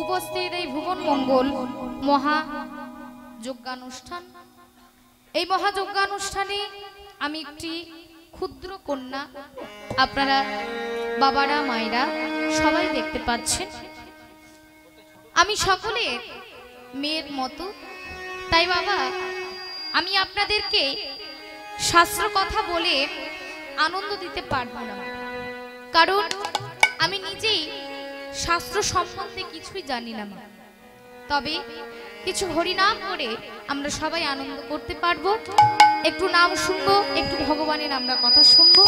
উপস্থিত এই ভুবন মঙ্গল মহা যজ্ঞানুষ্ঠান, এই মহা যজ্ঞানুষ্ঠানে আমি একটি ক্ষুদ্র কন্যা, আপনারা বাবারা মায়েরা সবাই দেখতে পাচ্ছেন। আমি সকলে মেয়ের মতো, তাই বাবা আমি আপনাদেরকে শাস্ত্র কথা বলে আনন্দ দিতে পারবো না, কারণ আমি নিজেই শাস্ত্র সম্বন্ধে কিছুই জানি না। তবে কিছু হরিনাম করে আমরা সবাই আনন্দ করতে পারবো। একটু নাম শুনবো, একটু ভগবানের আমরা কথা শুনবো।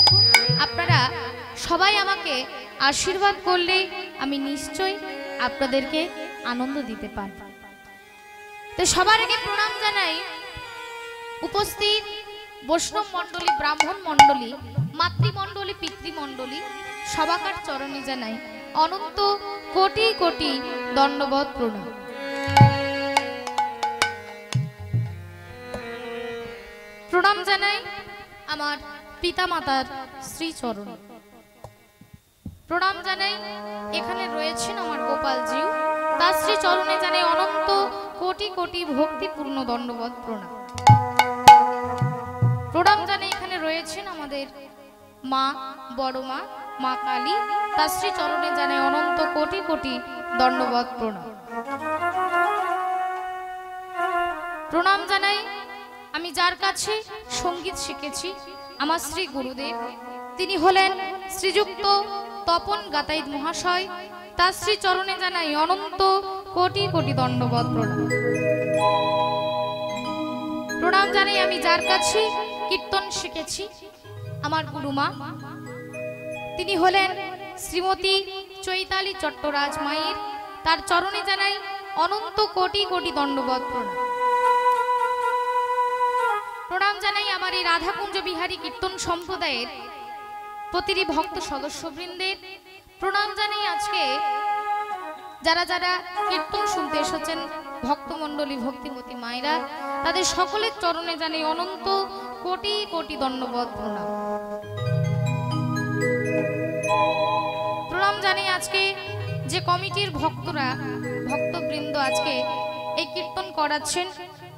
আপনারা সবাই আমাকে আশীর্বাদ করলে আমি নিশ্চয়ই আপনাদেরকে আনন্দ দিতে পারবো। তো সবার আগে প্রণাম জানাই উপস্থিত বৈষ্ণব মণ্ডলী, ব্রাহ্মণ মণ্ডলী, মাতৃমণ্ডলী, পিতৃমণ্ডলী সবাকার চরণে জানাই অনন্ত কোটি কোটি দণ্ডবত প্রণাম। প্রণাম জানাই আমার পিতা মাতার শ্রীচরণ। প্রণাম জানাই এখানে রয়েছেন আমার গোপালজিও, তার শ্রীচরণে জানাই অনন্ত কোটি কোটি ভক্তিপূর্ণ দণ্ডবত প্রণাম। প্রণাম জানাই এখানে রয়েছেন আমাদের মা, বড় মা, মা কালী, তার শ্রীচরণে জানাই অনন্ত কোটি কোটি দণ্ডবত প্রণাম। প্রণাম জানাই আমি যার কাছে সঙ্গীত শিখেছি, আমার শ্রী গুরুদেব, তিনি হলেন শ্রীযুক্ত তপন গাতাইত মহাশয়, তার শ্রীচরণে জানাই অনন্ত কোটি কোটি দণ্ডবত প্রণাম। প্রণাম জানাই আমি যার কাছে কীর্তন শিখেছি, আমার গুরুমা, তিনি হলেন শ্রীমতী চৈতালি চট্টরাজ মায়ের, তার চরণে জানাই অনন্ত কোটি কোটি দণ্ডবত প্রণাম। প্রণাম জানাই আমার এই রাধাকুঞ্জ বিহারী কীর্তন সম্প্রদায়ের প্রতিটি ভক্ত সদস্যবৃন্দের। প্রণাম জানাই আজকে যারা যারা কীর্তন শুনতে এসেছেন, ভক্তমণ্ডলী, ভক্তিমতী মায়েরা, তাদের সকলের চরণে জানাই অনন্ত কোটি কোটি দণ্ডবত প্রণাম। প্রণাম জানাই আজকে যে কমিটির ভক্তরা, ভক্তবৃন্দ আজকে এই কীর্তন করাচ্ছেন,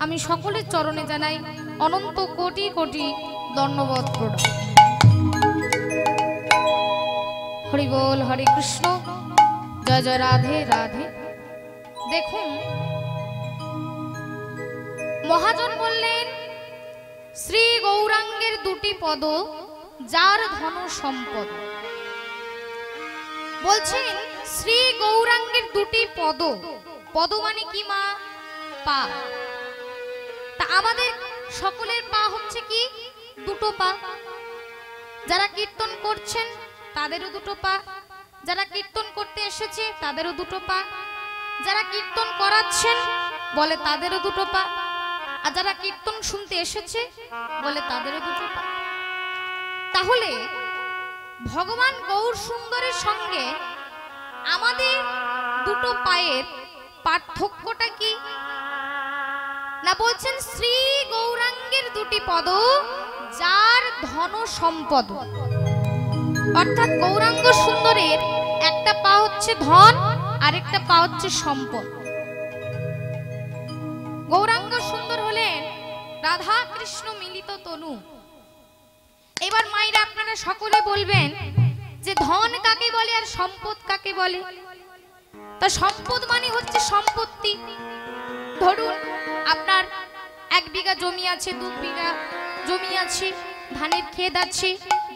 আমি সকলের চরণে জানাই অনন্ত কোটি কোটি দণ্ডবত প্রণাম। হরি বল, হরে কৃষ্ণ, জয় জয় রাধে রাধে। দেখুন, মহাজন বললেন শ্রী গৌরাঙ্গের দুটি পদ, যার ধন সম্পদ। বলছেন শ্রী গৌরাঙ্গের দুটি পদ, পদ মানে কি মা? পা। তা আমাদের সকলের পা হচ্ছে কি? দুটো পা। যারা কীর্তন করছেন তাদেরও দুটো পা, যারা কীর্তন করতে এসেছে তাদেরও দুটো পা, যারা কীর্তন করাচ্ছেন বলে তাদেরও দুটো পা, আর যারা কীর্তন শুনতে এসেছে বলে তাদেরও দুটো পা। তাহলে ভগবান গৌর সুন্দরের সঙ্গে আমাদের দুটো পায়ের পার্থক্যটা কি? না বলছেন শ্রী গৌরাঙ্গের দুটি পদ, যার ধন সম্পদ। অর্থাৎ গৌরাঙ্গ সুন্দরের একটা পা হচ্ছে ধন, আর একটা পা হচ্ছে সম্পদ। গৌরাঙ্গ সুন্দর হলেন রাধা কৃষ্ণ মিলিত তনু। এবার মায়েরা আপনারা সকলে বলবেন যে ধন কাকে বলে আর সম্পদ কাকে বলে? তা সম্পদ মানে হচ্ছে সম্পত্তি। ধরুন আপনার 1 বিঘা জমি আছে, 2 বিঘা জমি আছে, ধানের ক্ষেত আছে,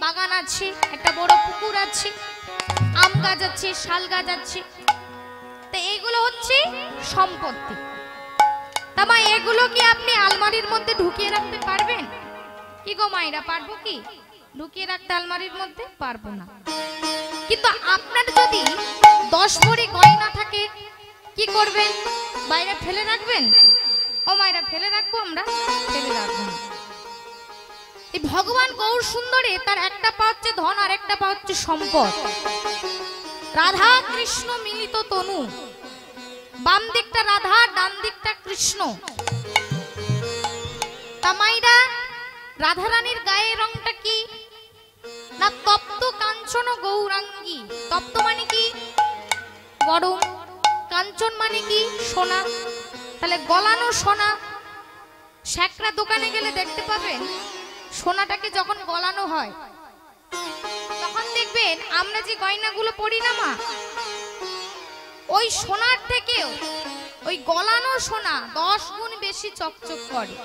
বাগান আছে, একটা বড় পুকুর আছে, আম গাছ আছে, শাল গাছ আছে, তো এগুলো হচ্ছে সম্পত্তি। তা মা, এগুলো কি আপনি আলমারির মধ্যে ঢুকিয়ে রাখতে পারবেন? কি গো মায়েরা, পারবো কি ঢুকিয়ে রাখতে আলমারির মধ্যে? পারবো না। কিন্তু আপনার যদি 10 ভরি গয়না থাকে, কি করবেন? বাইরে ফেলে রাখবেন? ও মায়েরা, ফেলে রাখবো আমরা? ফেলে রাখবো না। এই ভগবান গৌর সুন্দরে তার একটা পা হচ্ছে ধন, আর একটা পা হচ্ছে সম্পদ। রাধা কৃষ্ণ মিলিত তনু, বাম দিকটা রাধা, ডান দিকটা কৃষ্ণ। তা মায়েরা, রাধা রানীর গায়ের রংটা কি? না তপ্ত কাঞ্চন গৌরাঙ্গী। তপ্ত মানে কি? গরম, কাঞ্চন মানে কি? সোনা। তাহলে গলানো সোনা, শ্যাকরা দোকানে গেলে দেখতে পাবেন সোনাটাকে যখন গলানো হয় তখন দেখবেন আমরা যে গয়নাগুলো পরি না মা, ওই সোনার থেকেও ওই গলানো সোনা 10 গুণ বেশি চকচক করে।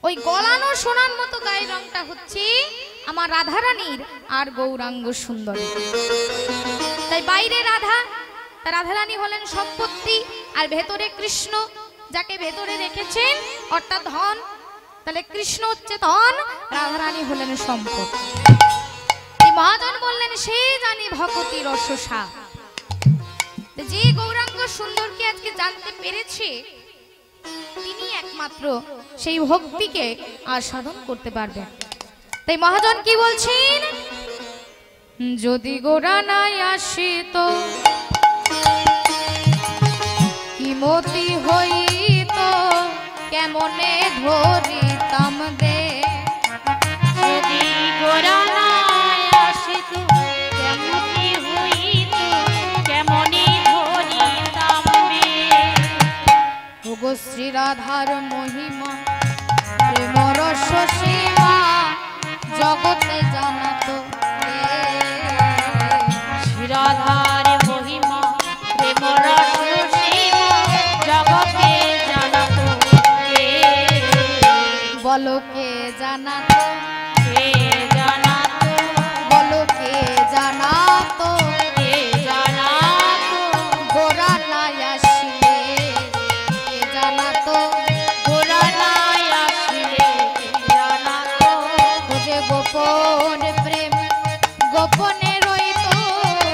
ওই গলানো সোনার মতো গায়ের রংটা হচ্ছে আমার রাধারানীর আর গৌরাঙ্গ সুন্দরী। তাই বাইরে রাধা, রাধারানী হলেন সম্পত্তি, আর ভেতরে কৃষ্ণ, যাকে ভেতরে রেখেছেন অর্থাৎ ধন। তাহলে কৃষ্ণ হচ্ছে ধন, রাধারানী হলেন সম্পদ। এই মহাজন বললেন সে জানি ভগতি রসসা। যে গৌরাঙ্গ সুন্দরকে আজকে জানতে পেরেছে তিনি একমাত্র সেই ভক্তিকে আর সাধন করতে পারবেন। তাই মহাজন কি বলছেন? যদি গোরা নাই আসিত কি মতি হইত কেমনে ধরিতাম দে। যদি গোরা নাই আসিত কেমতি হইত কেমনে ধরিতাম দে। ওগো শ্রী রাধার মহিমা প্রেম রস সীমা জগতে জানাতো শ্রী রাধার মহিমা প্রেম রস সীমা জগতে জানাতো কে। বলো কে জানাতো, কে জানাতো, বলো কে জানাতো, কে জানাতো। গোরা নাই আসিলে কে জানাতো, গোরা নাই আসিলে কে জানাতো। খোঁজে গোপন প্রেম গোপনে রইত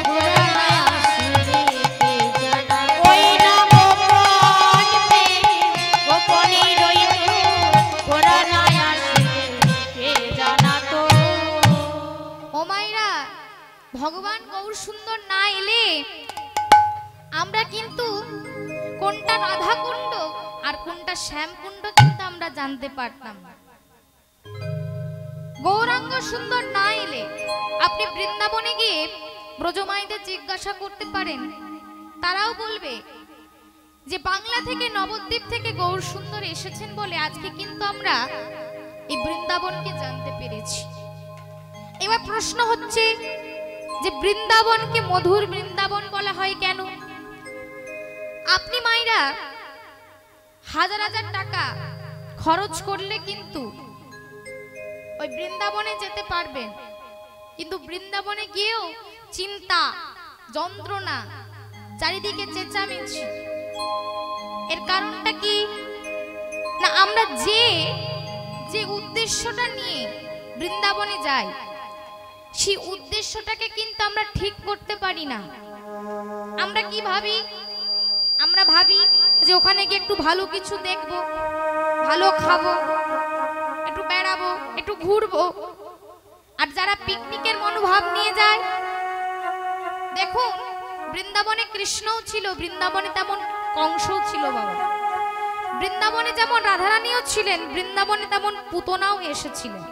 গোরা নাই আসিলে কে জানাতো। ওই না গোপন প্রেম গোপনে রইত গোরা নাই আসিলে কে জানাতো। ও মাইরা, ভগবান গৌর সুন্দর না এলে আমরা কিন্তু কোনটা রাধা কুণ্ড আর কোনটা শ্যাম কুণ্ড কিন্তু আমরা জানতে পারতাম না। গৌরাঙ্গ সুন্দর না এলে আপনি বৃন্দাবনে গিয়ে ব্রজমাইদের জিজ্ঞাসা করতে পারেন, তারাও বলবে যে বাংলা থেকে নবদ্বীপ থেকে গৌর সুন্দর এসেছেন বলে আজকে কিন্তু আমরা এই বৃন্দাবনকে জানতে পেরেছি। এবার প্রশ্ন হচ্ছে যে বৃন্দাবনকে মধুর বৃন্দাবন বলা হয় কেন? আপনি মাইরা হাজার হাজার টাকা খরচ করলে কিন্তু ওই বৃন্দাবনে যেতে পারবেন, কিন্তু বৃন্দাবনে গিয়েও চিন্তা, যন্ত্রণা, চারিদিকে চেঁচামেচি। এর কারণটা কি না, আমরা যে যে উদ্দেশ্যটা নিয়ে বৃন্দাবনে যাই সেই উদ্দেশ্যটাকে কিন্তু আমরা ঠিক করতে পারি না। আমরা কি ভাবি? আমরা ভাবি যে ওখানে গিয়ে একটু ভালো কিছু দেখবো, ভালো খাবো, একটু বেড়াবো, একটু ঘুরবো। আর যারা পিকনিকের মনোভাব নিয়ে যায়, দেখুন বৃন্দাবনে কৃষ্ণও ছিল, বৃন্দাবনে তেমন কংসও ছিল বাবা। বৃন্দাবনে যেমন রাধারানীও ছিলেন, বৃন্দাবনে তেমন পুতনাও এসেছিলেন।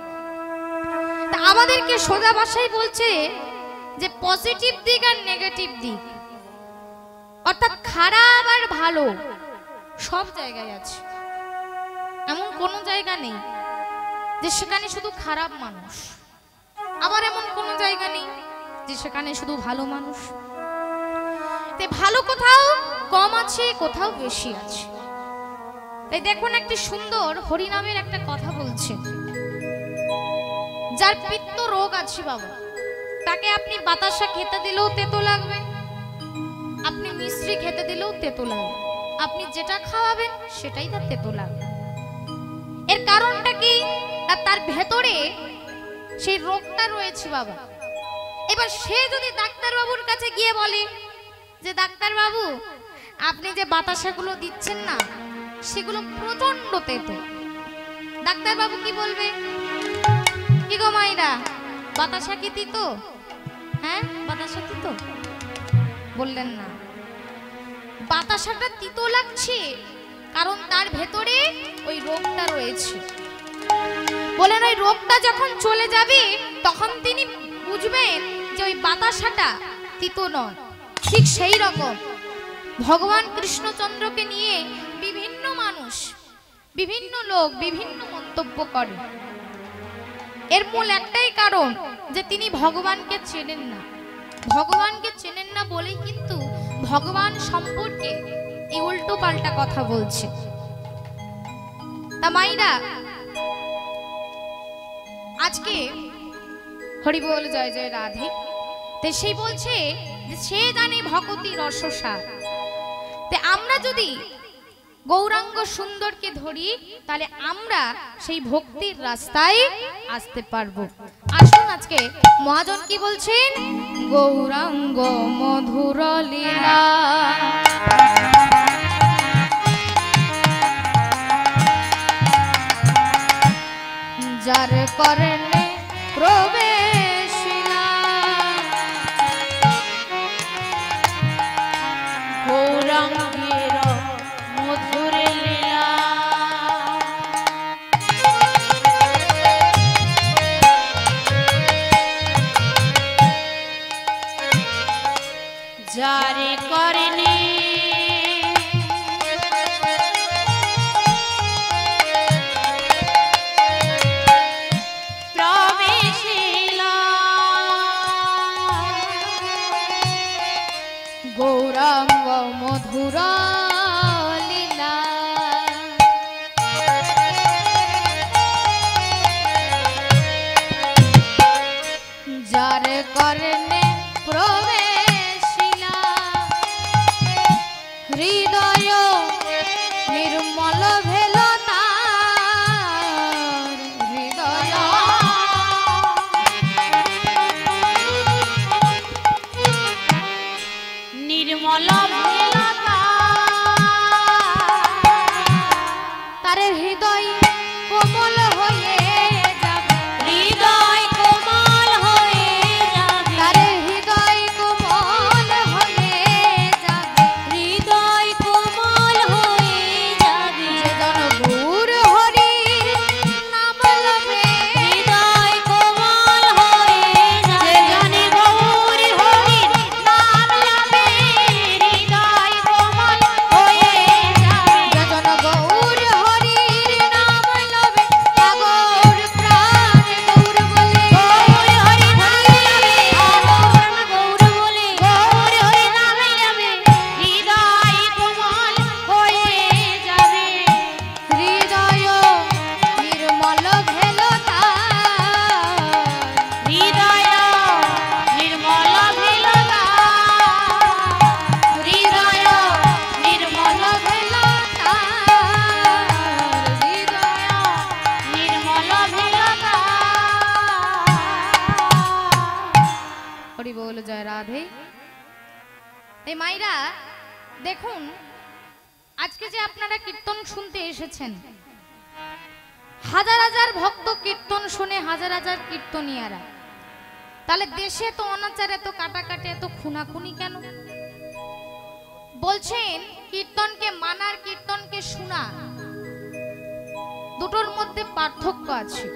তা আমাদেরকে সোজা ভাষায় বলছে যে পজিটিভ দিক আর নেগেটিভ দিক, অর্থাৎ খারাপ আর ভালো সব জায়গায় আছে। এমন কোনো জায়গা নেই যে সেখানে শুধু খারাপ মানুষ, আবার এমন কোনো জায়গা নেই যে সেখানে শুধু ভালো মানুষ। তাই ভালো কোথাও কম আছে, কোথাও বেশি আছে। তাই দেখুন একটি সুন্দর হরিনামের একটা কথা বলছে, যার পিত্ত রোগ আছে বাবা, তাকে আপনি বাতাসা খেতে দিলেও তেতো লাগবে, আপনি মিশ্রি খেতে দিলেও তেতো লাগবে, আপনি যেটা খাওয়াবেন সেটাই তার তেতো লাগবে। এর কারণটা কি? তার ভেতরে সেই রোগটা রয়েছে বাবা। এবার সে যদি ডাক্তার বাবুর কাছে গিয়ে বলে যে ডাক্তার বাবু আপনি যে বাতাসাগুলো দিচ্ছেন না সেগুলো প্রচন্ড তেতো, ডাক্তার বাবু কি বলবে? কি গো মাইরা, বাতাসা কি তিতো? হ্যাঁ বাতাসা তিতো? বললেন না। বাতাসাটা তিতো লাগছে কারণ তার ভেতরে ওই রোগটা রয়েছে। বলেন ওই রোগটা যখন চলে যাবে তখন তিনি বুঝবেন যে ওই বাতাসাটা তিতো নয়। ঠিক সেই রকম ভগবান কৃষ্ণচন্দ্রকে নিয়ে বিভিন্ন মানুষ, বিভিন্ন লোক বিভিন্ন মন্তব্য করে। এর মূল একটাই কারণ যে তিনি ভগবানকে চেনেন না। ভগবানকে চেনেন না বলেই কিন্তু ভগবান সম্পর্কে এই উল্টো পাল্টা কথা বলছে। তা মাইরা, আজকে হরি বল জয় জয় রাধে, তো সেই বলছে যে সে জানে ভগতি রসসার। তে আমরা যদি গৌরাঙ্গ সুন্দরকে ধরি তাহলে আমরা সেই ভক্তির রাস্তায় আসতে পারবো। আসুন আজকে মহাজন কি বলছেন, গৌরাঙ্গ মধুর লীলা যার করণে প্রবেশিলা, গৌরাঙ্গের মধুর লীলা যারে করণে প্রবেশিলা, গৌরাঙ্গ মধুর লীলা যার করণে প্রবেশিলা, হৃদয় নির্মল ভেল তার, হৃদয় নির্মল ভেলা তার হৃদয় কোমল হয়ে যাবে, হৃদয় কোমল হয়ে যাবে, তার হৃদয় কোমল হয়ে যাবে, হৃদয় কোমল হয়ে যাবে, যে জন গৌর হরির নাম লবে, হৃদয় কোমল হয়ে যাবে, জানে গৌর হরির নাম লবে, হৃদয় কোমল হয়ে যাবে, যে জন গৌর হরির নাম লবে, আগর প্রাণ গৌর বলে, গৌর হরি নাম লবে, আগর গৌর বলে, গৌর হরি নাম লবে, হৃদয় কোমল হয়ে যাবে, হৃদয় নির্মল ভেল তার, হৃদয় নির্মল ভেল হৃদয় নির্মল ভেল তার, হৃদয় নির্মল ভেল হরি বল জয় রাধে। এই মাইরা দেখুন, আজকে যে আপনারা কীর্তন শুনতে এসেছেন, হাজার হাজার ভক্ত কীর্তন শুনে, হাজার হাজার কীর্তনিয়ারা, তাহলে দেশে তো অনাচার, এত কাটাকাটি, এত খুনাখুনি কেন? বলছেন কীর্তনকে মানার কীর্তনকে শোনা, দুটোর মধ্যে পার্থক্য আছে।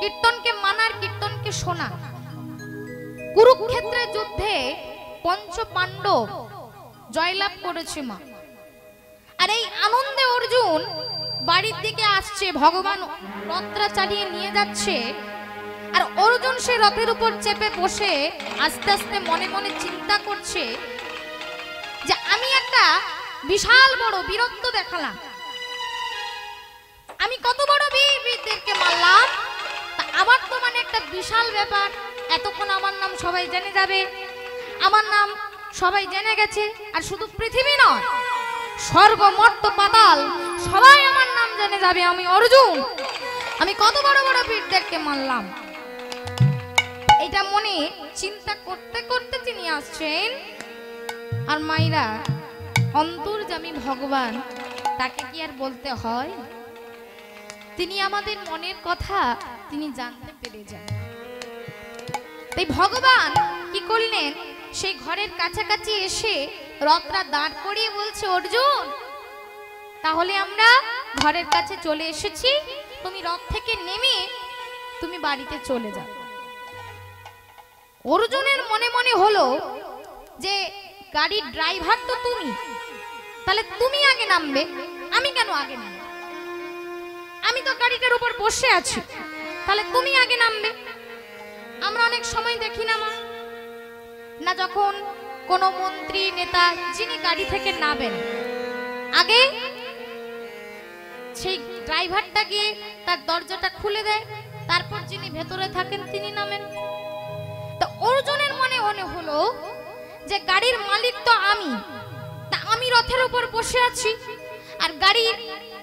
কীর্তনকে মানার কীর্তনকে শোনা, কুরুক্ষেত্রের যুদ্ধে পঞ্চ পাণ্ডব জয়লাভ করেছে মা, আর এই আনন্দে অর্জুন বাড়ির দিকে আসছে, ভগবান রথটা চালিয়ে নিয়ে যাচ্ছে, আর অর্জুন সে রথের উপর চেপে বসে আস্তে আস্তে মনে মনে চিন্তা করছে যে আমি একটা বিশাল বড় বীরত্ব দেখালাম, আমি কত বড় বীরদেরকে মারলাম, তা আমার তো মানে একটা বিশাল ব্যাপার, এতক্ষণ আমার নাম সবাই জেনে যাবে, আমার নাম সবাই জেনে গেছে, আর শুধু পৃথিবী নয়, স্বর্গ মর্ত পাতাল সবাই আমার নাম জেনে যাবে, আমি অর্জুন, আমি কত বড় বড় বীরদেরকে মারলাম। এটা মনে চিন্তা করতে করতে তিনি আসছেন, আর মাইরা অন্তর্যামী ভগবান, তাকে কি আর বলতে হয়? তিনি আমাদের মনের কথা তিনি জানতে পেরে যান। তাই ভগবান কি করলেন, সেই ঘরের কাছাকাছি এসে রথটা দাঁড় করিয়ে বলছে, অর্জুন তাহলে আমরা ঘরের কাছে চলে এসেছি, তুমি রথ থেকে নেমে তুমি বাড়িতে চলে যাও। অর্জুনের মনে মনে হলো যে গাড়ির ড্রাইভার তো তুমি, তাহলে তুমি আগে নামবে, আমি কেন আগে নামবো? আমি তো গাড়িটার উপর বসে আছি, তাহলে তুমি আগে নামবে। আমরা অনেক সময় দেখি না মা, না যখন কোনো মন্ত্রী নেতা যিনি গাড়ি থেকে নামেন, আগে সেই ড্রাইভারটা গিয়ে তার দরজাটা খুলে দেয়, তারপর যিনি ভেতরে থাকেন তিনি নামেন। তো অর্জুনের মনে মনে হলো যে গাড়ির মালিক তো আমি, তা আমি রথের উপর বসে আছি আর গাড়ি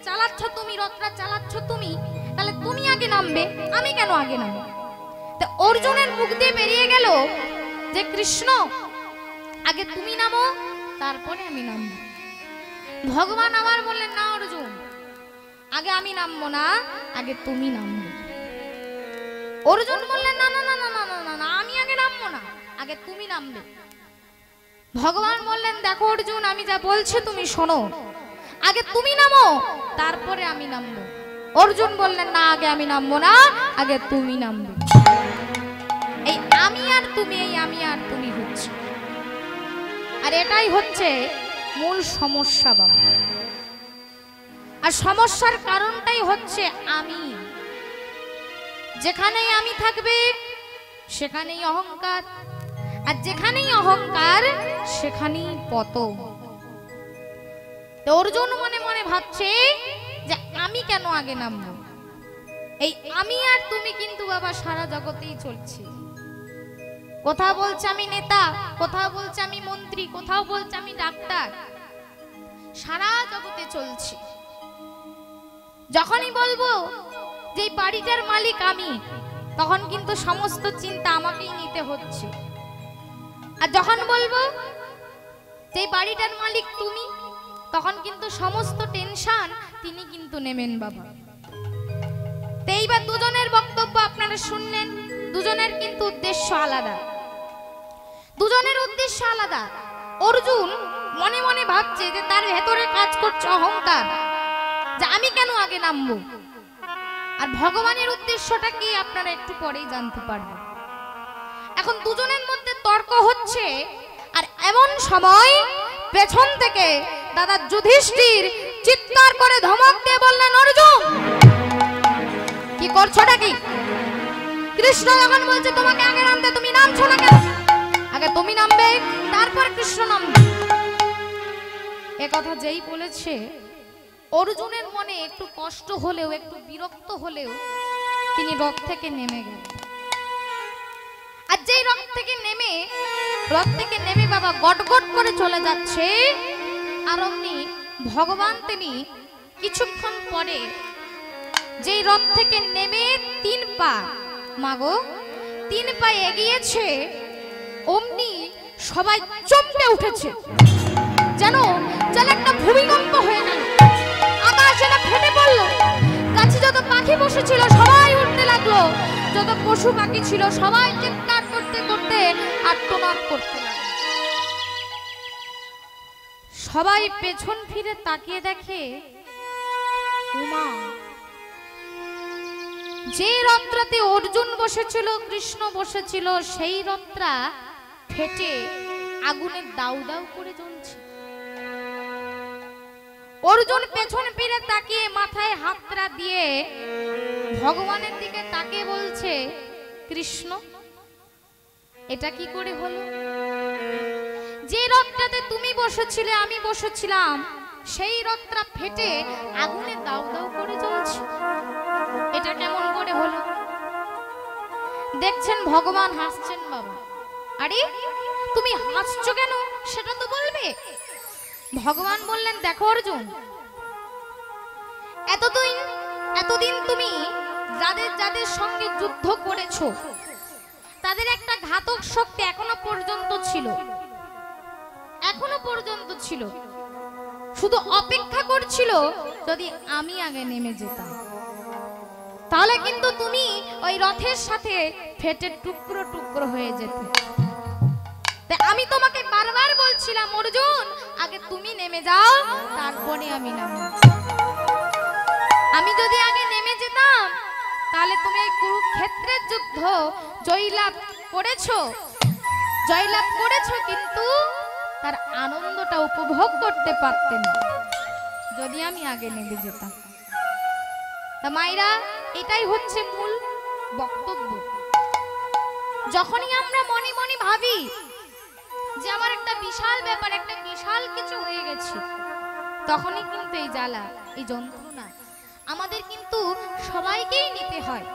চালাচ্ছ তুমি, রথটা চালাচ্ছ তুমি, তাহলে তুমি আগে নামবে, আমি কেন আগে নামবো? তো অর্জুনের মুখ দিয়ে বেরিয়ে গেল যে কৃষ্ণ আগে তুমি নামো, তারপরে আমি নামবো। ভগবান আবার বললেন না অর্জুন, আগে আমি নামবো না, আগে তুমি নামবে। অর্জুন বললেন না না না না না না না, আমি আগে নামবো না, আগে তুমি নামবে। ভগবান বললেন দেখো অর্জুন, আমি যা বলছি তুমি শোনো, আগে তুমি নামো, তারপরে আমি নামবো। অর্জুন বললেন না, আগে আমি নামবো না, আগে তুমি নামবে। এই আমি আর তুমি, এই আমি আর তুমি হচ্ছে, আর এটাই হচ্ছে মূল সমস্যা বাবা। আর সমস্যার কারণটাই হচ্ছে আমি। যেখানেই আমি থাকবে সেখানেই অহংকার, আর যেখানেই অহংকার সেখানেই পতন। তো অর্জুন মনে মনে ভাবছে যে আমি কেন আগে নামবো? এই আমি আর তুমি কিন্তু বাবা সারা জগতেই চলছে। কোথাও বলছে আমি নেতা, কোথাও বলছে আমি মন্ত্রী, কোথাও বলছে আমি ডাক্তার, সারা জগতে চলছে। যখনই বলবো যে বাড়িটার মালিক আমি, তখন কিন্তু সমস্ত চিন্তা আমাকেই নিতে হচ্ছে। আর যখন বলবো যে বাড়িটার মালিক তুমি, তখন কিন্তু সমস্ত টেনশন তিনি কিন্তু নেবেন বাবা। তো এইবার দুজনের বক্তব্য আপনারা শুনলেন, দুজনের কিন্তু উদ্দেশ্য আলাদা, দুজনের উদ্দেশ্য আলাদা। অর্জুন মনে মনে ভাবছে যে তার ভেতরে কাজ করছে অহংকার, যে আমি কেন আগে নামবো। আর ভগবানের উদ্দেশ্যটা কি আপনারা একটু পরেই জানতে পারবেন। এখন দুজনের মধ্যে তর্ক হচ্ছে, আর এমন সময় পেছন থেকে দাদা যুধিষ্ঠির চিৎকার করে ধমক দিয়ে বললেন অর্জুন কি করছোটা কি? কৃষ্ণ যখন বলছে তোমাকে আগে নামতে, তুমি নামছো না কেন? আগে তুমি নামবে, তারপর কৃষ্ণ নামবে। এ কথা যেই বলেছে, অর্জুনের মনে একটু কষ্ট হলেও, একটু বিরক্ত হলেও তিনি রথ থেকে নেমে গেলেন। আর যেই রথ থেকে নেমে বাবা গটগট করে চলে যাচ্ছে, আর অমনি ভগবান তিনি কিছুক্ষণ পরে যেই রথ থেকে নেমে 3 পা মাগো 3 পা এগিয়েছে, অমনি সবাই চমকে উঠেছে, যেন একটা ভূমিকম্প হয়ে গেল, আকাশ এটা ফেটে পড়লো। গাছে যত পাখি বসেছিল সবাই উঠতে লাগলো, যত পশু পাখি ছিল সবাই চিৎকার করতে করতে আর্তনাদ করতে লাগলো। সবাই পেছন ফিরে তাকিয়ে দেখে, উমা, যে রথটাতে অর্জুন বসেছিল, কৃষ্ণ বসেছিল, সেই রথটা ফেটে আগুনে দাউ দাউ করে জ্বলছে। অর্জুন পেছন ফিরে তাকিয়ে মাথায় হাতটা দিয়ে ভগবানের দিকে তাকিয়ে বলছে, কৃষ্ণ এটা কি করে হলো? যে রথটাতে তুমি বসেছিলে, আমি বসেছিলাম, সেই রথটা ফেটে আগুনে দাউ দাউ করে জ্বলছে, এটা কেমন করে হলো? দেখছেন ভগবান হাসছেন বাবা। আরে তুমি হাসছো কেন সেটা তো বলবে। ভগবান বললেন দেখো অর্জুন, এতদিন তুমি যাদের যাদের সঙ্গে যুদ্ধ করেছো, তাদের একটা ঘাতক শক্তি এখনো পর্যন্ত ছিল, শুধু অপেক্ষা করছিল যদি আমি আগে নেমে যেতাম, তাহলে কিন্তু তুমি ওই রথের সাথে ফেটে টুকরো টুকরো হয়ে যেতে। তাই আমি তোমাকে বারবার বলছিলাম অর্জুন আগে তুমি নেমে যাও, তারপরে আমি নামব। আমি যদি আগে নেমে যেতাম, তাহলে তুমি এই কুরুক্ষেত্রের যুদ্ধ জয়লাভ করেছো, কিন্তু তার আনন্দটা উপভোগ করতে পারতেন যদি আমি আগে নেমে যেতাম। তা মায়েরা, এটাই হচ্ছে মূল বক্তব্য। যখনই আমরা মনে মনে ভাবি যে আমার একটা বিশাল ব্যাপার, একটা বিশাল কিছু হয়ে গেছে, তখনই কিন্তু এই জ্বালা, এই যন্ত্রণা আমাদের কিন্তু সবাইকেই নিতে হয়।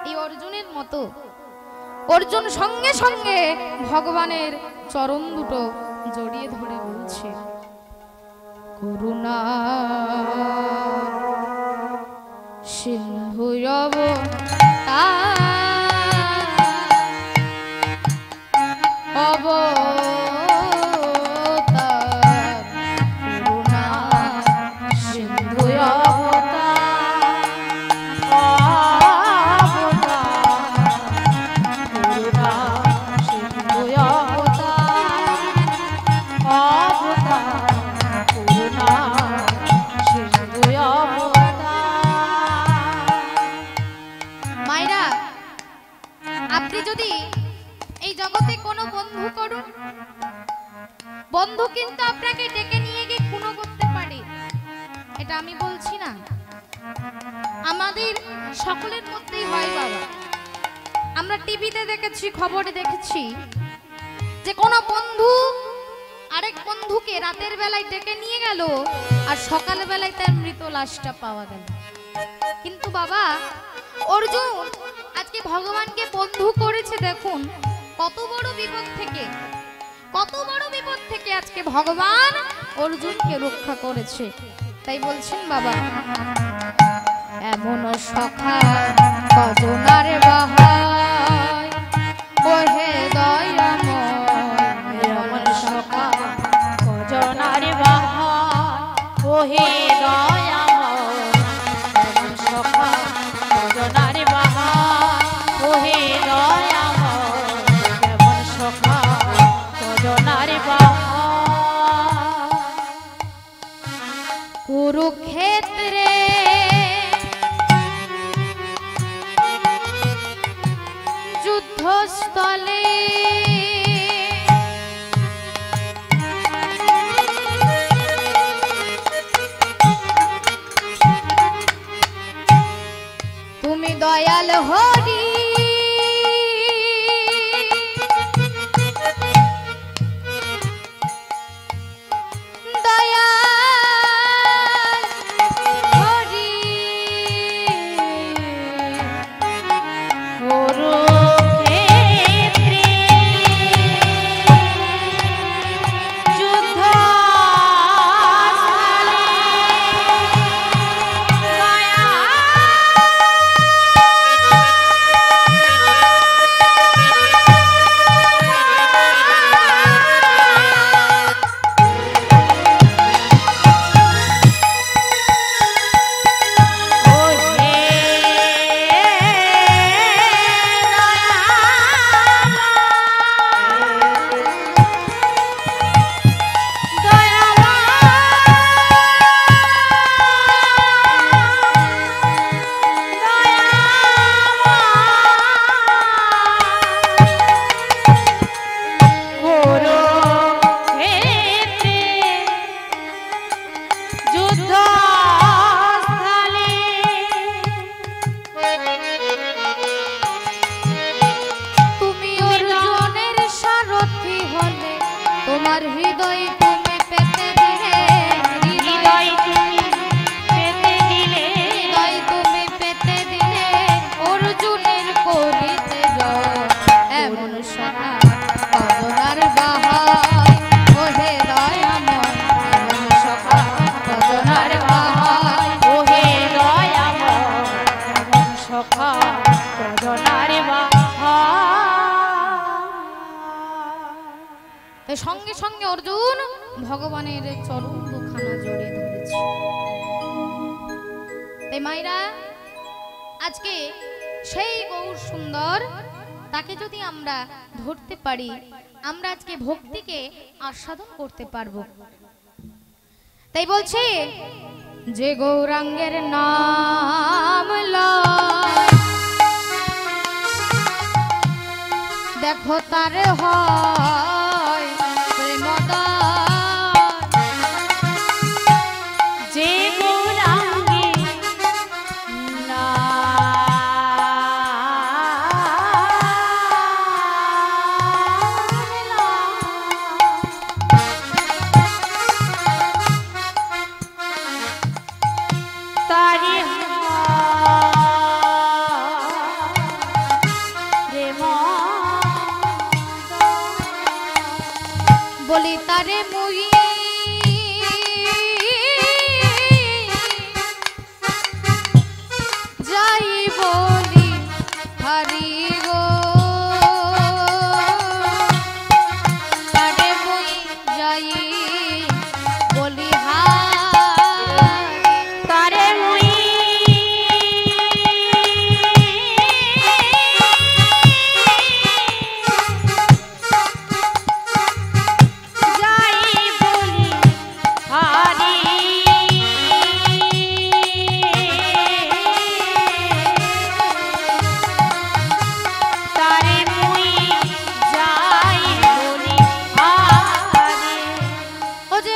এই অর্জুনের মতো অর্জুন সঙ্গে সঙ্গে ভগবানের চরণ দুটো জড়িয়ে ধরে বলছে, করুণা সিন্ধু বন্ধু কিন্তু আপনাকে ডেকে নিয়ে গিয়ে খুনো করতে পারে, এটা আমি বলছি না, আমাদের সকলের মধ্যেই হয় বাবা। আমরা টিভিতে দেখেছি, খবরে দেখেছি যে কোনো বন্ধু আরেক বন্ধুকে রাতের বেলায় ডেকে নিয়ে গেল আর সকাল বেলায় তার মৃত লাশটা পাওয়া গেল। কিন্তু বাবা অর্জুন আজকে ভগবানকে বন্ধু করেছে, দেখুন কত বড় বিপদ থেকে, কত বড় বিপদ থেকে আজকে ভগবান অর্জুনকে রক্ষা করেছে। তাই বলছেন বাবা, এমন সখা কজনার বাহায় ওহে দয়াময়, এমন সখা কজনার বাহায় ওহে দয়াময়, এমন সখা কজনার বাহায় ওহে দয়াময়, এমন সখা কজনার বাহায়। কুরুক্ষেত্রে যুদ্ধস্থলে তুমি দয়াল হরি, সঙ্গে সঙ্গে অর্জুন ভগবানের চরণ দুখানা জড়িয়ে ধরেছে। তাই মায়েরা, আজকে সেই গৌর সুন্দর তাকে যদি আমরা ধরতে পারি, আমরা আজকে ভক্তিকে আস্বাদন করতে পারবো। তাই বলছে, যে গৌরাঙ্গের নাম লয় দেখো তার হয় প্রেমদান।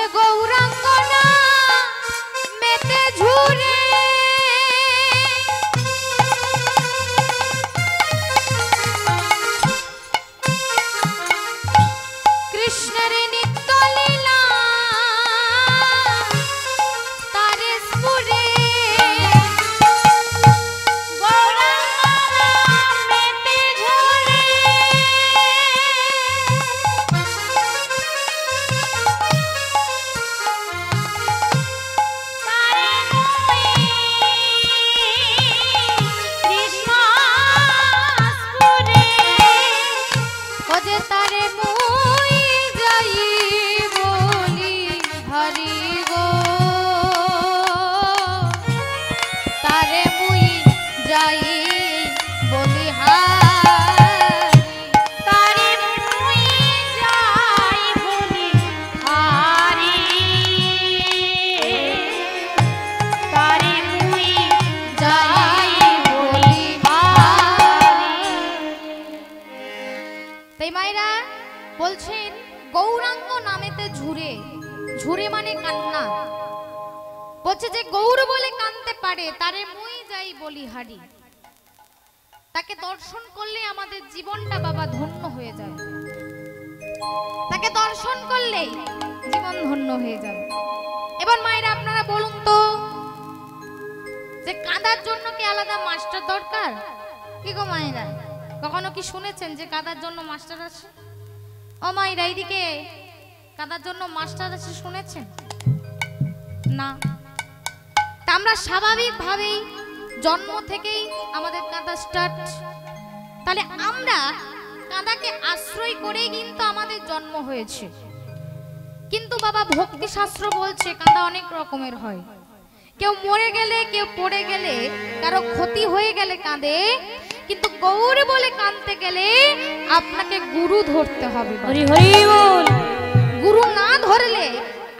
যে গৌরাঙ্গনা মেতে ঝুরে কৃষ্ণের নিত্য লীলা তারে স্ফুরে বলছেন গৌরাঙ্গ নামেতে ঝুরে ঝুরে মানে কান্না বলছে যে গৌর বলে কাঁদতে পারে তারে মুই যাই বলিহারি তাকে দর্শন করলে আমাদের জীবনটা বাবা ধন্য হয়ে যায় তাকে দর্শন করলে জীবন ধন্য হয়ে যাবে এবার মায়েরা আপনারা বলুন তো যে কাঁদার জন্য কি আলাদা মাস্টার দরকার কি গো মায়েরা কখনো কি শুনেছেন যে কাঁদার জন্য মাস্টার আছে ও মায়েরা এইদিকে কাঁদার জন্য মাস্টার আছে শুনেছেন না তা আমরা স্বাভাবিকভাবেই জন্ম থেকেই আমাদের কাঁদা স্টার্ট তাহলে আমরা কাঁদাকে আশ্রয় করেই কিন্তু আমাদের জন্ম হয়েছে কিন্তু বাবা ভক্তি শাস্ত্র বলছে কাঁদা অনেক রকমের হয় কেউ মরে গেলে কেউ পড়ে গেলে কারো ক্ষতি হয়ে গেলে কাঁদে কিন্তু গৌর বলে কাঁদতে গেলে আপনাকে গুরু ধরতে হবে হরি হরি বল গুরু না ধরলে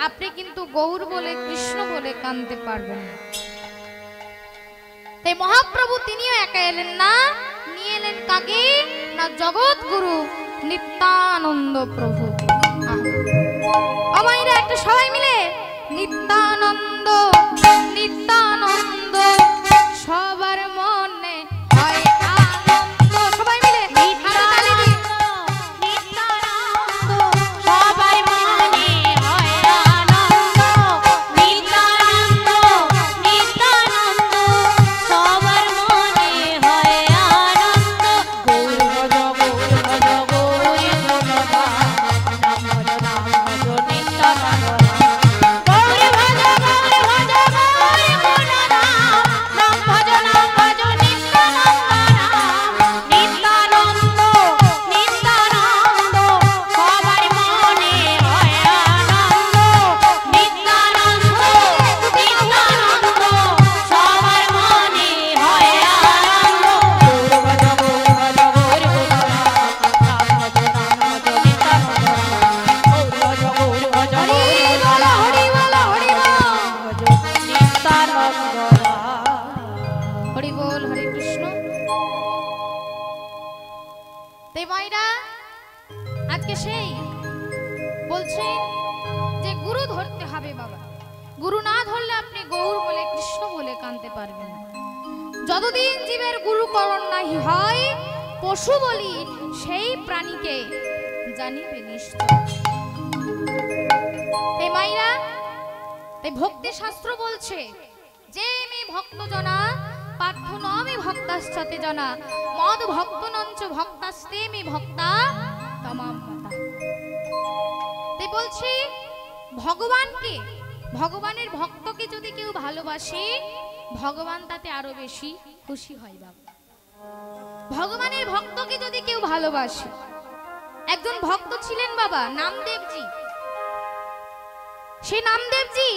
আপনি কিন্তু গৌর বলে কৃষ্ণ বলে কাঁদতে পারবেন না তাই মহাপ্রভু তিনিও একা এলেন না নিয়ে এলেন কাকে না জগৎ গুরু নিত্যানন্দ প্রভু আমাইরা একটা সবাই মিলে নিত্যানন্দ নিত্যানন্দ সবার মনে হয় আনন্দ সবাই মিলে নিত্যানন্দ সবার মনে হয় আনন্দ নিত্যানন্দ নিত্যানন্দ সবার মনে হয় আনন্দ গৌর ভজ গৌর ভজ গৌর ভজ নাম ভজ নিত্যানন্দ আজকে সেই বলছে যে গুরু ধরতে হবে বাবা গুরু না ধরলে আপনি গৌর বলে কৃষ্ণ বলে কাঁদতে পারবেন না যতদিন জীবের গুরুকরণ নাহি হয় পশু বলি সেই প্রাণীকে জানিবে নিশ্চয় এই মাইরা এই ভক্তি শাস্ত্র বলছে যে মে ভক্ত জনা পার্থ নমে ভক্তাশ্চতে জনা মদ ভক্ত নঞ্চ ভক্তাস্তে মে ভক্তা তমাম মতা তাই বলছি ভগবানকে ভগবানের ভক্তকে যদি কেউ ভালোবাসে ভগবান তাতে আরো বেশি খুশি হয় বাবা ভগবানের ভক্তকে যদি কেউ ভালোবাসে একজন ভক্ত ছিলেন বাবা নামদেবজি সেই নামদেবজি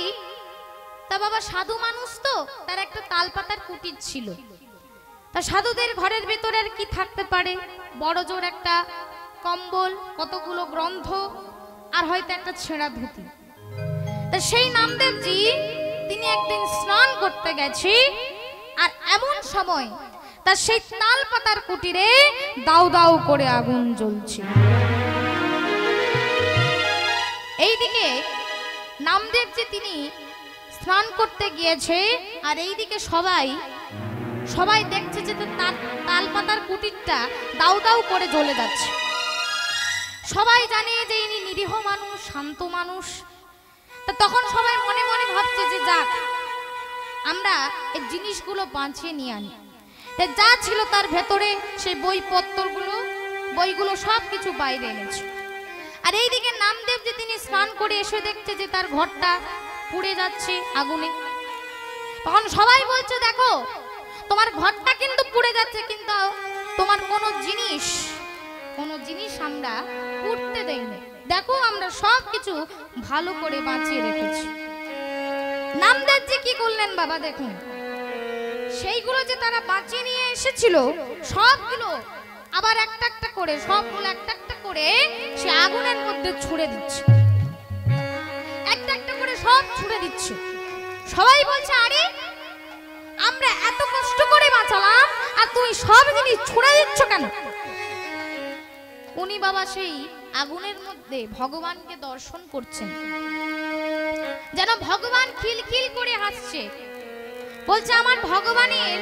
তা বাবা সাধু মানুষ তো তার একটা তালপাতার কুটির ছিল তা সাধুদের ঘরের ভেতরে আর কি থাকতে পারে বড় জোর একটা কম্বল কতগুলো গ্রন্থ আর হয়তো একটা ছেঁড়া ধুতি তা সেই নামদেবজি তিনি একদিন স্নান করতে গেছে আর এমন সময় তার সেই তালপাতার কুটিরে দাউ দাউ করে আগুন জ্বলছে এইদিকে নামদেব যে তিনি স্নান করতে গিয়েছে, আর এইদিকে সবাই দেখছে যে তার তালপাতার কুটিরটা দাউ দাউ করে জ্বলে যাচ্ছে। সবাই জানে যে ইনি নিরীহ মানুষ, শান্ত মানুষ। তা তখন সবাই মনে মনে ভাবছে যে যাক, আমরা এই জিনিসগুলো বাঁচিয়ে নিয়ে আনি। তা যা ছিল তার ভেতরে সেই বইগুলো সব কিছু বাইরে এনেছে। আর এইদিকে নামদেব যে তিনি স্নান করে এসে দেখছে যে তার ঘরটা পুড়ে যাচ্ছে আগুনে। তখন সবাই বলছে দেখো, তোমার ঘরটা কিন্তু পুড়ে যাচ্ছে, কিন্তু তোমার কোনো জিনিস আমরা পুড়তে দেইনি। দেখো আমরা সব কিছু ভালো করে বাঁচিয়ে রেখেছি। নামদেবজি কি করলেন বাবা, দেখুন সেইগুলো যে তারা বাঁচিয়ে নিয়ে এসেছিল সবগুলো আবার একটা একটা করে সে আগুনের মধ্যে ছুঁড়ে দিচ্ছে, একটা একটা করে সব ছুঁড়ে দিচ্ছে। সবাই বলছে আরে আমরা এত কষ্ট করে বাঁচালাম আর তুমি সব জিনিস ছুঁড়ে দিচ্ছ কেন? উনি বাবা সেই আগুনের মধ্যে ভগবানকে দর্শন করছেন, যেন ভগবান খিলখিল করে হাসছে। বলছে আমার ভগবানের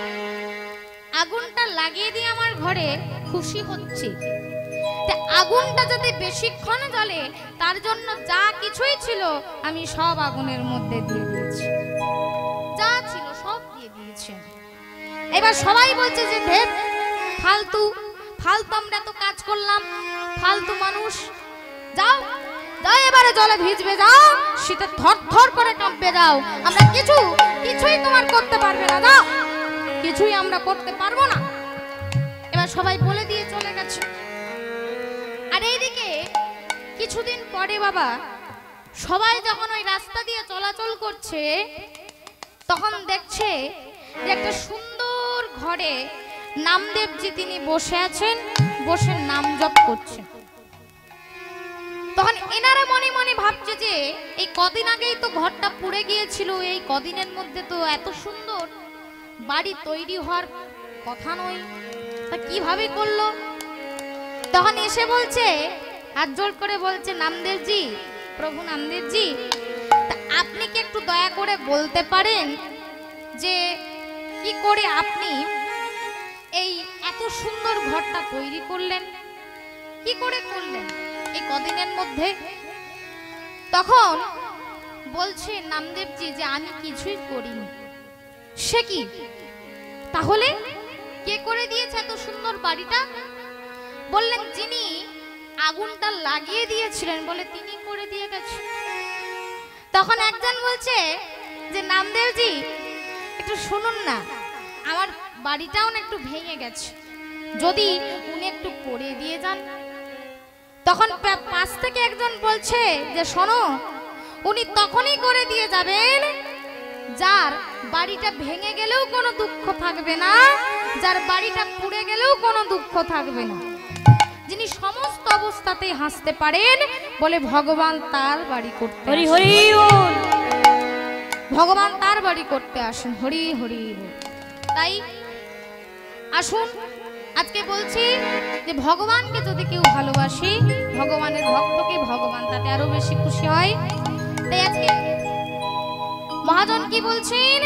আগুনটা লাগিয়ে দিয়ে আমার ঘরে খুশি হচ্ছে। আগুনটা যদি বেশিক্ষণ জ্বলে তার জন্য যা কিছুই ছিল আমি সব আগুনের মধ্যে দিয়ে দিয়েছি, যা ছিল সব দিয়ে দিয়েছে। এবার সবাই বলছে যে দেব ফালতু আমরা তো কাজ করলাম, ফালতু মানুষ, যাও এবারে জলে ভিজবে, যাও শীতে থরথর করে কাঁপবে, যাও আমরা কিছুই তোমার করতে পারবে না, যাও কিছুই আমরা করতে পারবো না। এবার সবাই বলে দিয়ে চলে গেছে। আর এইদিকে কিছুদিন পরে বাবা সবাই যখন ওই রাস্তা দিয়ে চলাচল করছে তখন দেখছে যে একটা সুন্দর ঘরে নামদেবজি তিনি বসে আছেন, বসে নাম জপ করছেন। তখন এনারা মনে মনে ভাবছে যে এই কদিন আগেই তো ঘরটা পুড়ে গিয়েছিল, এই কদিনের মধ্যে তো এত সুন্দর বাড়ি তৈরি হওয়ার কথা নয়, তা কিভাবে করলো? তখন এসে বলছে, হাত জোড় করে বলছে, নামদেবজি, প্রভু নামদেবজি, তা আপনি কি একটু দয়া করে বলতে পারেন যে কি করে আপনি এই এত সুন্দর ঘরটা তৈরি করলেন, কি করে করলেন এই কদিনের মধ্যে? তখন বলছে নামদেবজি যে আমি কিছুই করিনি। সে কি? তাহলে কে করে দিয়েছে এত সুন্দর বাড়িটা? বললেন যিনি আগুনটা লাগিয়ে দিয়েছিলেন বলে তিনি করে দিয়ে গেছে। তখন একজন বলছে যে নামদেবজি একটু শুনুন না, আমার বাড়িটাও না একটু ভেঙে গেছে, যদি উনি একটু করে দিয়ে যান। তখন পাশ থেকে একজন বলছে যে শোনো, উনি তখনই করে দিয়ে যাবেন যার বাড়িটা ভেঙে গেলেও কোনো দুঃখ থাকবে না, যার বাড়িটা পুড়ে গেলেও কোনো দুঃখ থাকবে না, যিনি সমস্ত অবস্থাতে হাসতে পারেন, বলে ভগবান তার বাড়ি করতে হরি হরি বল, ভগবান তার বাড়ি করতে আসেন, হরি হরি বল। তাই আসুন আজকে বলছি যে ভগবানকে যদি কেউ ভালোবাসে, ভগবানের ভক্তকে ভগবান তাতে আরো বেশি খুশি হয়। তাই আজকে মহাজন কি বলছেন,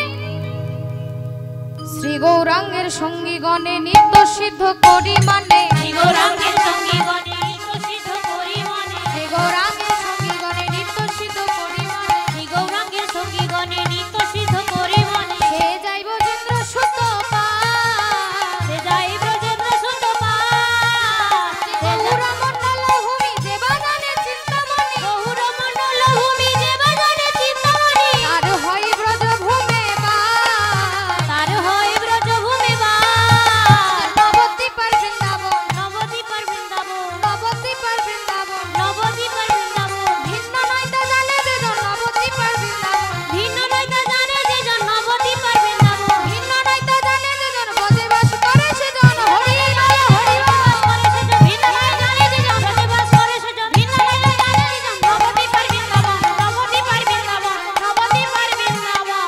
শ্রী গৌরাঙ্গের সঙ্গী গণে নিত্য সিদ্ধ করি মানে, শ্রী গৌরাঙ্গের সঙ্গী গণে নিত্য সিদ্ধ করি মানে, শ্রী গৌরাঙ্গের সঙ্গী গণে নিত্য সিদ্ধ করি মানে, শ্রী গৌরাঙ্গের সঙ্গী গণে নিত্য সিদ্ধ করি মানে, সে যাই ব্রজেন্দ্র সুত পার, সে যাই ব্রজেন্দ্র সুত পার, গৌর মণ্ডল ভূমি যে বাগানে চিন্তামণি, গৌর মণ্ডল ভূমি যে বাগানে চিন্তামণি, তার হয় ব্রজ ভূমে বাস, তার হয় ব্রজ ভূমে বাস, নবদ্বীপের বৃন্দাবন, নবদ্বীপের বৃন্দাবন, নবদ্বীপের বৃন্দাবন, নবদ্বীপের বৃন্দাবন, ভিন্ন নয় তা জানে যে জন নবদ্বীপের বৃন্দাবন, ভিন্ন নয় তা জানে যে জন নবদ্বীপের বৃন্দাবন, ভিন্ন নয় তা জানে যে জন ব্রজে বাস করে সে জন হরি বল হরি বাস করে সে জন, ভিন্ন নয় জানে যে জন ব্রজে বাস করে সে জন, ভিন্ন নয় তা জানে যে জন নবদ্বীপের বৃন্দাবন, নবদ্বীপের বৃন্দাবন, নবদ্বীপের বৃন্দাবন।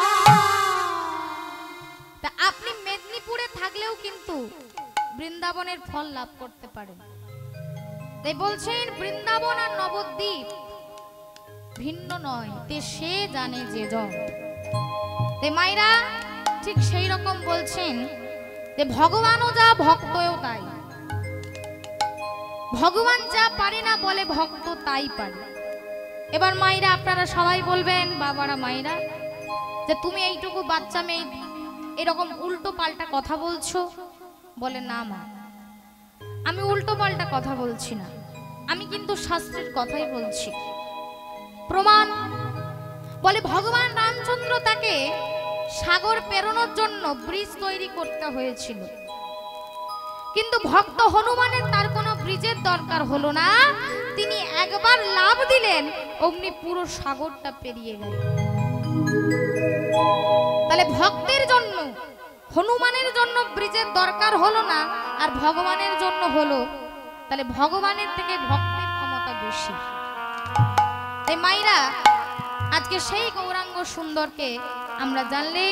তা আপনি মেদিনীপুরে থাকলেও কিন্তু বৃন্দাবনের ফল লাভ করতে পারেন। তাই বলছেন বৃন্দাবন আর নবদ্বীপ ভিন্ন নয়, তে সে জানে যে জন। তে মাইরা ঠিক সেই রকম বলছেন যে ভগবানও যা ভক্তও তাই। ভগবান যা পারে না বলে ভক্ত তাই পারে। এবার মাইরা আপনারা সবাই বলবেন, বাবারা মাইরা, যে তুমি এইটুকু বাচ্চা মেয়ে এরকম উল্টো পাল্টা কথা বলছো। বলে না মা, আমি উল্টো পাল্টা কথা বলছি না, আমি কিন্তু শাস্ত্রের কথাই বলছি। প্রমাণ। বলে ভগবান রামচন্দ্র তাকে সাগর পেরোনোর জন্য ব্রিজ তৈরি করতে হয়েছিল, কিন্তু ভক্ত হনুমানের তার কোনো ব্রিজের দরকার হলো না। তিনি একবার লাফ দিলেন, অমনি পুরো সাগরটা পেরিয়ে গেল। তাহলে ভক্তের জন্য, হনুমানের জন্য ব্রিজের দরকার হলো না, আর ভগবানের জন্য হলো। তাহলে ভগবানের থেকে ভক্তের ক্ষমতা বেশি। তাই মাইরা আজকে সেই গৌরাঙ্গ সুন্দরকে আমরা জানলে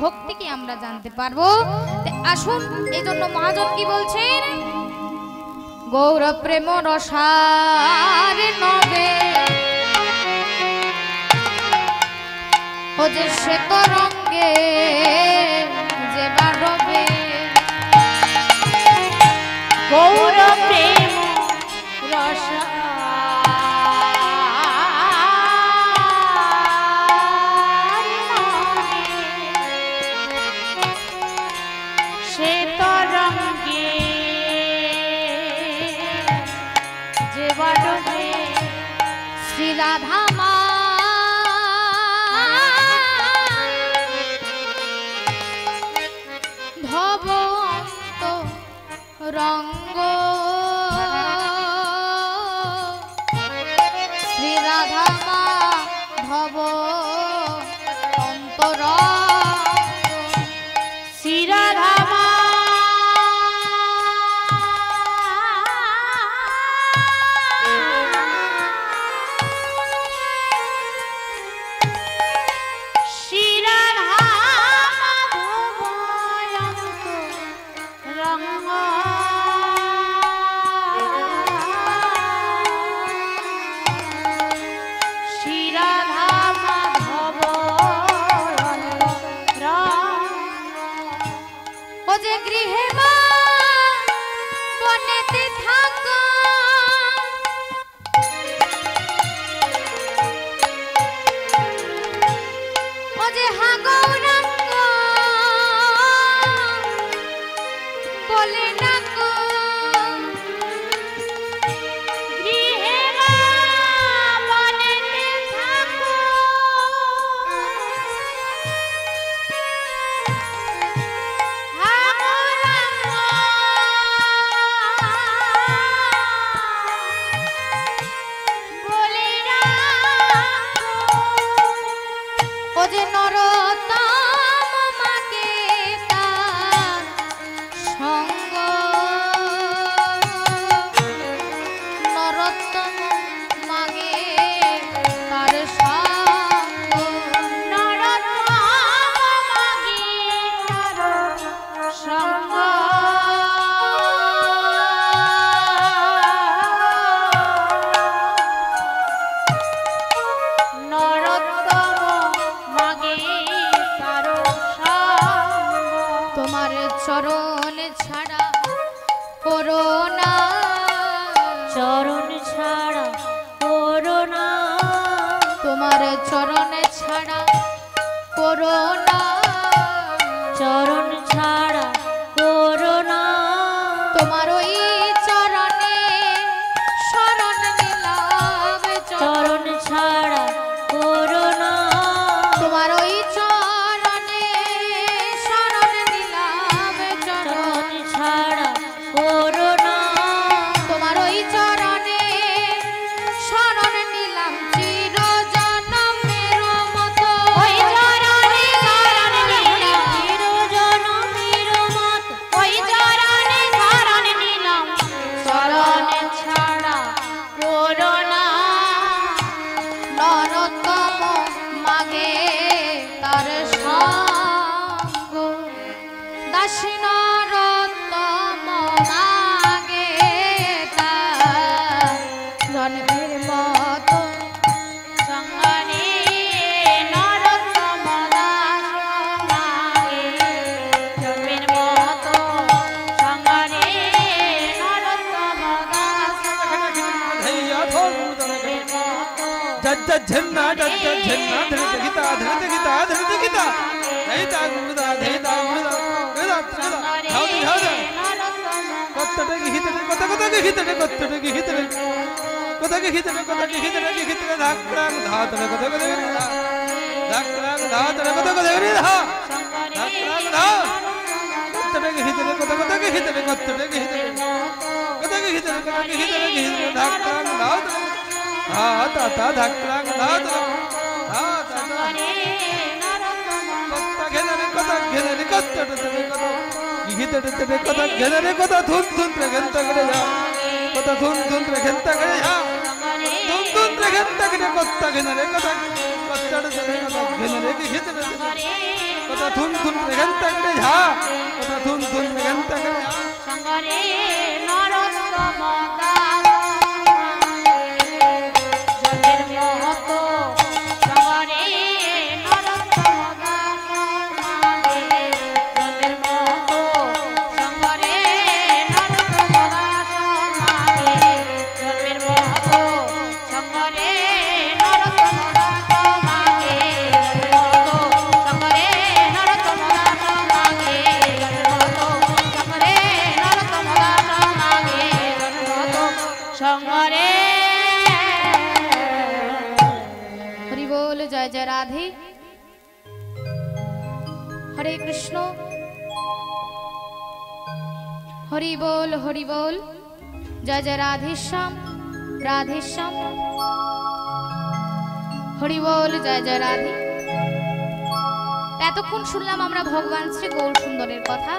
ভক্তি কি আমরা জানতে পারবো। আসুন, এই জন্য মহাজন কি বলছেন, গৌর প্রেম রসার নবে ও যে সে তরঙ্গে যে বাড়বে, গৌর প্রেম রসা শ্রী রাধা মা ভবন্ত রঙ্গ, শ্রী রাধা মা ভব অন্তরঙ্গ, শ্রী রাধা মা গৃহে মা বনেতে থাকো, ও যে হা গৌরাঙ্গ বলে না গো, গৃহে মা বনেতে থাকো, যে নরোত্তম মাকে তার সঙ্গ, নরোত্তম মাগে তার সঙ্গ, নরোত্তম মাগে তার সঙ্গ, তোমার চরণ ছাড়া করোনা, চরণ ছাড়া করোনা, তোমার চরণ ছাড়া করোনা, চরণ ছাড়া করোনা, তোমার ওই চরণে শরণ নিলাম, চরণ ছাড়া করোনা, তোমার ওই চরণে শরণ নিলাম, চরণ ছাড়া করোনা, তোমার ওই চরণে শরণ নিলাম চিরজনমের মতো, ওই চরণে শরণ নিলাম চিরজনমের মতো, ওই চরণে শরণ নিলাম, চরণ ছাড়া করোনা, নরোত্তম মাগে তার সঙ্গ, দাসী নরোত্তম মাগে তার জন্মের মতো সঙ্গ, ঝন্না ঝন্না ধরতে গীতা ধরতে গীতা ধরতে গীতা ধৈতা গুদা ধৈতা গুদা গুদা গুদা হাউদি হাউদি কতটাকে হিতরে কতটাকে হিতরে কতটাকে হিতরে কতটাকে হিতরে কতটাকে হিতরে হিতরে ধাক্রাং ধাতরে কতটাকে ধাক্রাং ধাতরে কতটাকে ধা ধাক্রাং ধা কতটাকে হিতরে কতটাকে হিতরে কতটাকে হিতরে কতটাকে হিতরে কতটাকে হিতরে হিতরে ধাক্রাং ধাতরে ধা তা তা ধাক্রাং ধাতরে ধা তা তা কতটা ঘেরে কতটা ঘেরে কতটাকে কত হিতরে তবে কতটা ঘেরে কত ধুন ধুন ঘেন্তা করে যা কত ধুন ধুন ঘেন্তা করে যা ধুন ধুন ঘেন্তা করে কতটা ঘেরে কত কতটা তবে কত ঘেরে কি হিতরে কত ধুন ধুন ঘেন্তা করে যা কত ধুন ধুন ঘেন্তা করে যা সঙ্গরে নরোত্তম দাস জলের মতো সঙ্গরে নরোত্তম দাস জলের মতো সঙ্গরে নরোত্তম দাস জলের মতো সঙ্গরে নরোত্তম দাস সঙ্গরে নরোত্তম দাস সঙ্গরে হরি বল জয় জয় রাধে হরে কৃষ্ণ হরি বল জয় জয় রাধেশ্যাম রাধেশ্যাম হরি বল জয় জয় রাধে। এতক্ষণ শুনলাম আমরা ভগবান শ্রী গৌর সুন্দরের কথা।